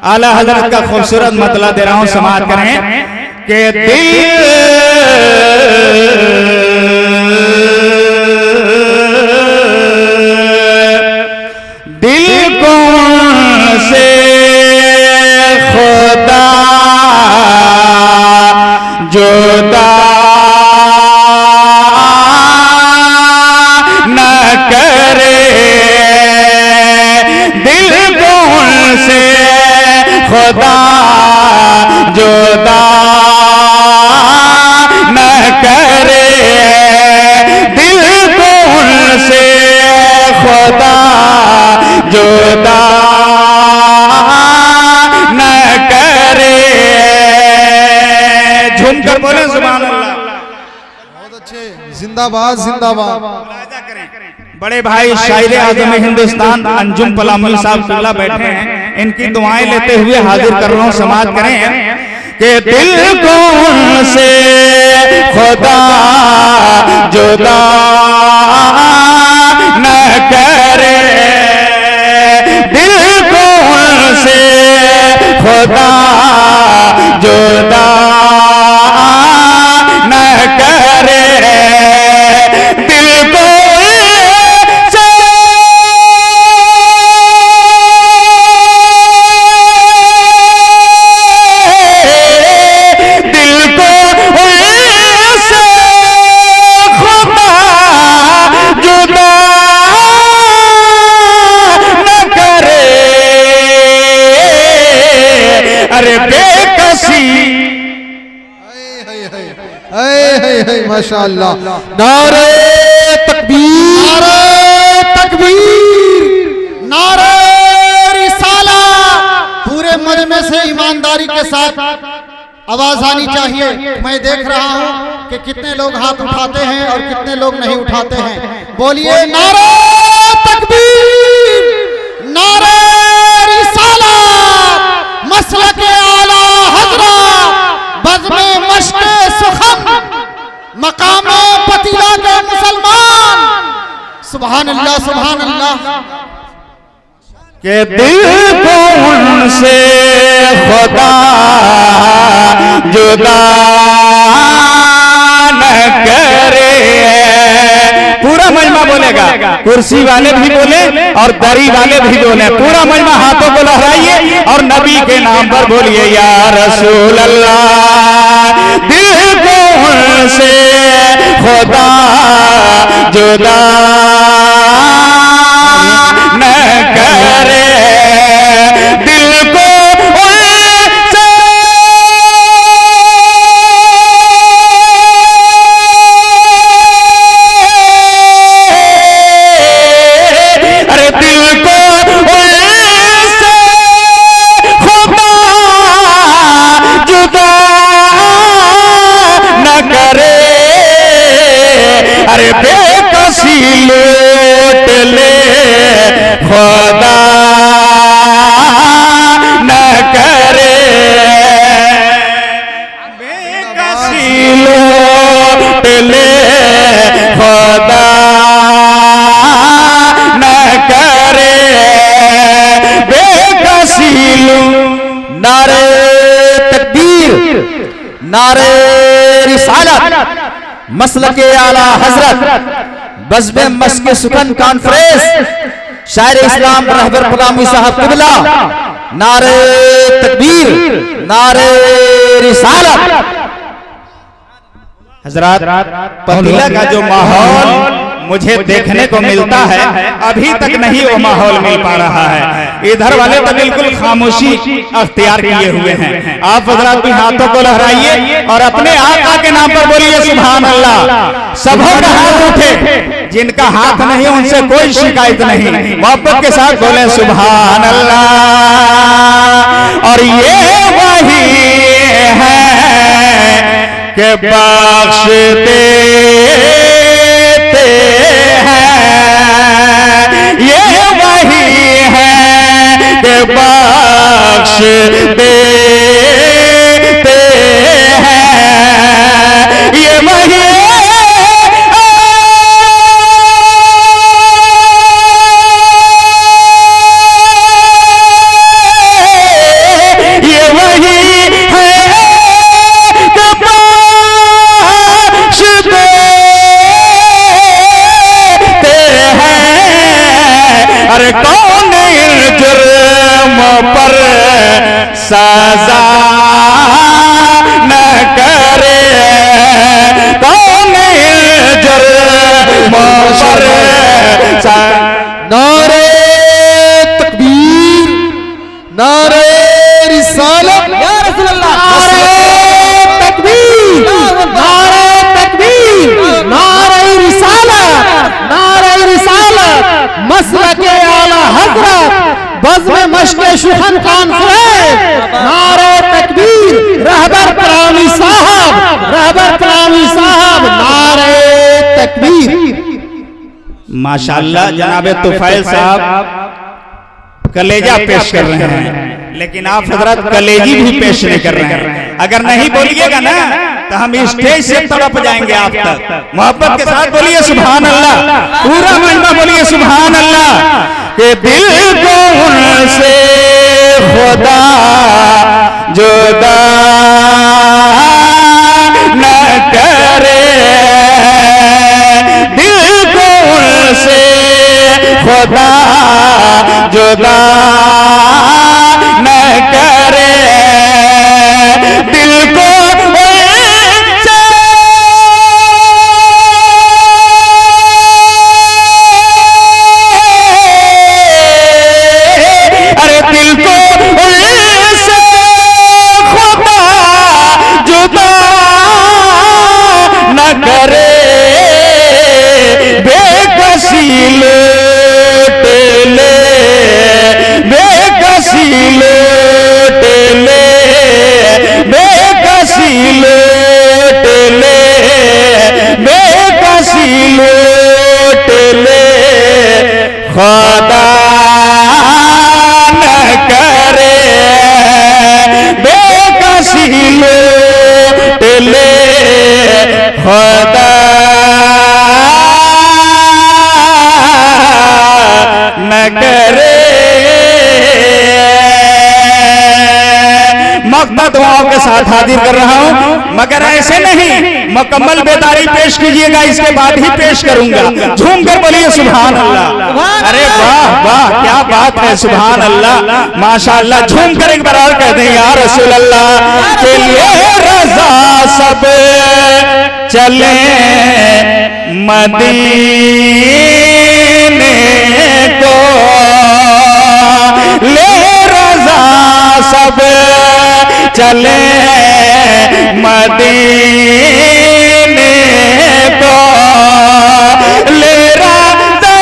आला हजरत का खूबसूरत मतला दे रहा हूं, समाअत करें कि दिल कौन से खुदा जुदा न करे, दिल कौन से खुदा जुदा न करे, दिल कौन से खुदा जुदा न करे। झूमकर बोले सुभान अल्लाह। बहुत अच्छे, जिंदाबाद जिंदाबाद। बड़े भाई शायर आज़म हिंदुस्तान अंजुम पलामू साहब किबला बैठे हैं, इनकी दुआएं लेते हुए हाजिर कर रहा हूं, समाअत करें कि दिल कौन से खुदा जुदा न करे, दिल कौन से खुदा जुदा न करे, दिल को माशाअल्लाह। नारे तकबीर, नारे तकबीर, नारे रिसाला। पूरे मजमे से ईमानदारी के साथ आवाज आनी चाहिए। मैं देख रहा हूं कि कितने लोग हाथ उठाते हैं और कितने लोग नहीं उठाते हैं। बोलिए नारे तकबीर, नारे रिसाला, मसलके आला हज़रत, बज़्मे मश्क़े सुखम, मकामे पतीला के मुसलमान। सुभान अल्लाह सुभान अल्लाह। के दिल कौन से खुदा जुदा न करे। पूरा मजमा बोलेगा, कुर्सी वाले भी बोले और दरी वाले भी बोले, पूरा मजमा हाथों को लहराइए और नबी के नाम पर बोलिए या रसूल अल्लाह। दिल कौन से खुदा जुदा न करे, दिल को उनसे अरे दिल को उनसे खुदा जुदा न करे, अरे बेकसी लूट ले खुदा न करे, बेकसी लूट ले खुदा न करे, बेकसी लूट। नारे तकबीर, नारे रिसालत, मसलके आला हजरत, बज़्मे मश्क़े सुखन कॉन्फ्रेंस, शायर इस्लाम रहबर पलामू साहब किबला। नारे तकबीर, नारे रिसालत। हजरात, पतीला का जो माहौल मुझे देखने को मिलता है, अभी तक नहीं वो माहौल मिल पा रहा है। इधर वाले तो बिल्कुल खामोशी अख्तियार किए हुए हैं। आप हजरात भी हाथों को लहराइए और अपने आका के नाम पर बोलिए सुभान अल्लाह। सबों का हाथ उठे, जिनका हाथ नहीं उनसे कोई शिकायत नहीं, मोहब्बत के साथ बोले सुभान अल्लाह। और ये वही है कि बख्श देते हैं, ये वही है कि बख्श देते हैं, ये वही नारे रिसालत, या रसूल अल्लाह, नारे तकबीर, नारे तकबीर, नारे रिसालत, नारे रिसालत, मसलके आला हजरत, बज़्म मश्क़े शुखन कॉन्फ्रेंस, नारे तकबीर, रहबर परानी साहब, रहबर परानी साहब, नारे तकबीर। माशाअल्लाह जनाब तुफैल साहब कलेजा पेश कर रहे हैं, लेकिन आप हजरत कलेजी भी पेश नहीं कर रहे हैं। अगर नहीं बोलिएगा ना तो हम स्टेज से तड़प जाएंगे आप तक। मोहब्बत के साथ बोलिए सुभान अल्लाह, पूरा मजमा बोलिए सुभान अल्लाह। के दिल को उनसे खुदा जुदा न करे, दिल को उनसे खुदा जुदा न करे, दिल को उनसे, अरे दिल को उनसे खुदा जुदा न करे, बेकसी लौट ले, बेकसी लौट ले, बेकसी लौट ले, बेकसी लौट ले, खुदा न करे, बेकसी लौट ले, खुदा न करे। मक्ता दुआओं के साथ हाजिर कर रहा हूं, मगर ऐसे नहीं, मुकम्मल बेदारी पेश कीजिएगा, इसके बाद ही पेश करूंगा। झूम कर बोलिए सुभान अल्लाह। अरे वाह वाह, क्या बात है, सुभान अल्लाह, माशाअल्लाह। झूम कर एक बार और कह दें या रसूल अल्लाह के लिए रजा सब चले मदीने को, ले रजा सब चले मदीने को, ले रजा,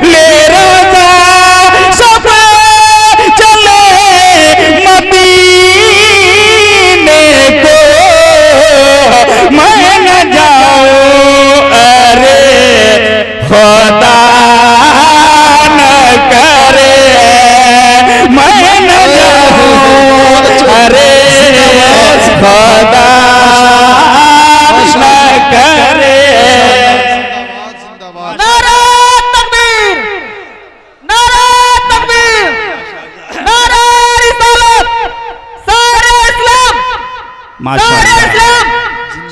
ले रजा सब चले मदीने को, मैं न जाऊं अरे खुदा न करे, मैं न जाऊं अरे खुदा न करे। नारे तकबीर, नारे तकबीर, नारे रिसालत, सारे इस्लाम, सारे माशाअल्लाह, इस्लाम।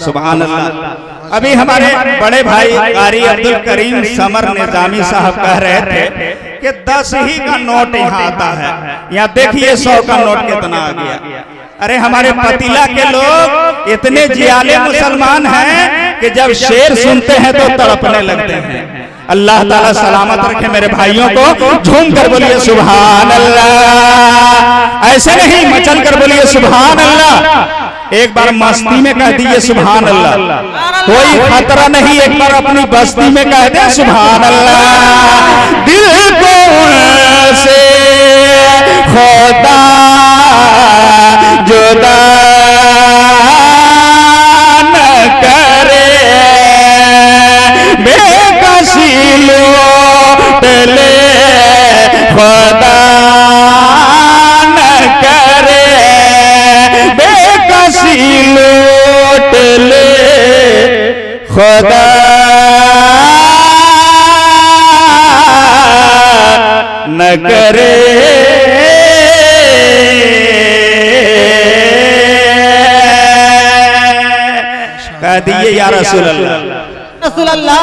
सुभान अल्लाह। अभी हमारे बड़े भाई कारी अब्दुल करीम समर निजामी साहब कह रहे थे कि 10 ही का नोट यहाँ आता है, यहाँ देखिए 100 का नोट कितना आ गया। अरे हमारे पतीला के लोग इतने जियाले मुसलमान हैं कि जब शेर सुनते हैं तो तड़पने लगते हैं। अल्लाह ताला सलामत रखे मेरे भाइयों को। झूम कर बोलिए सुभान अल्लाह, ऐसे नहीं, मचल कर बोलिए सुभान अल्लाह। एक बार मस्ती में कह दीजिए सुभान अल्लाह, कोई खतरा नहीं, एक बार अपनी बस्ती में कह दे सुभान अल्लाह। दिल को से खुदा जुदा न करे, बेकसी लौट ले, खुदा न करे, बेकसी लौट ले, खुदा न करे। कह दिए या रसूल अल्लाह, रसूल अल्लाह।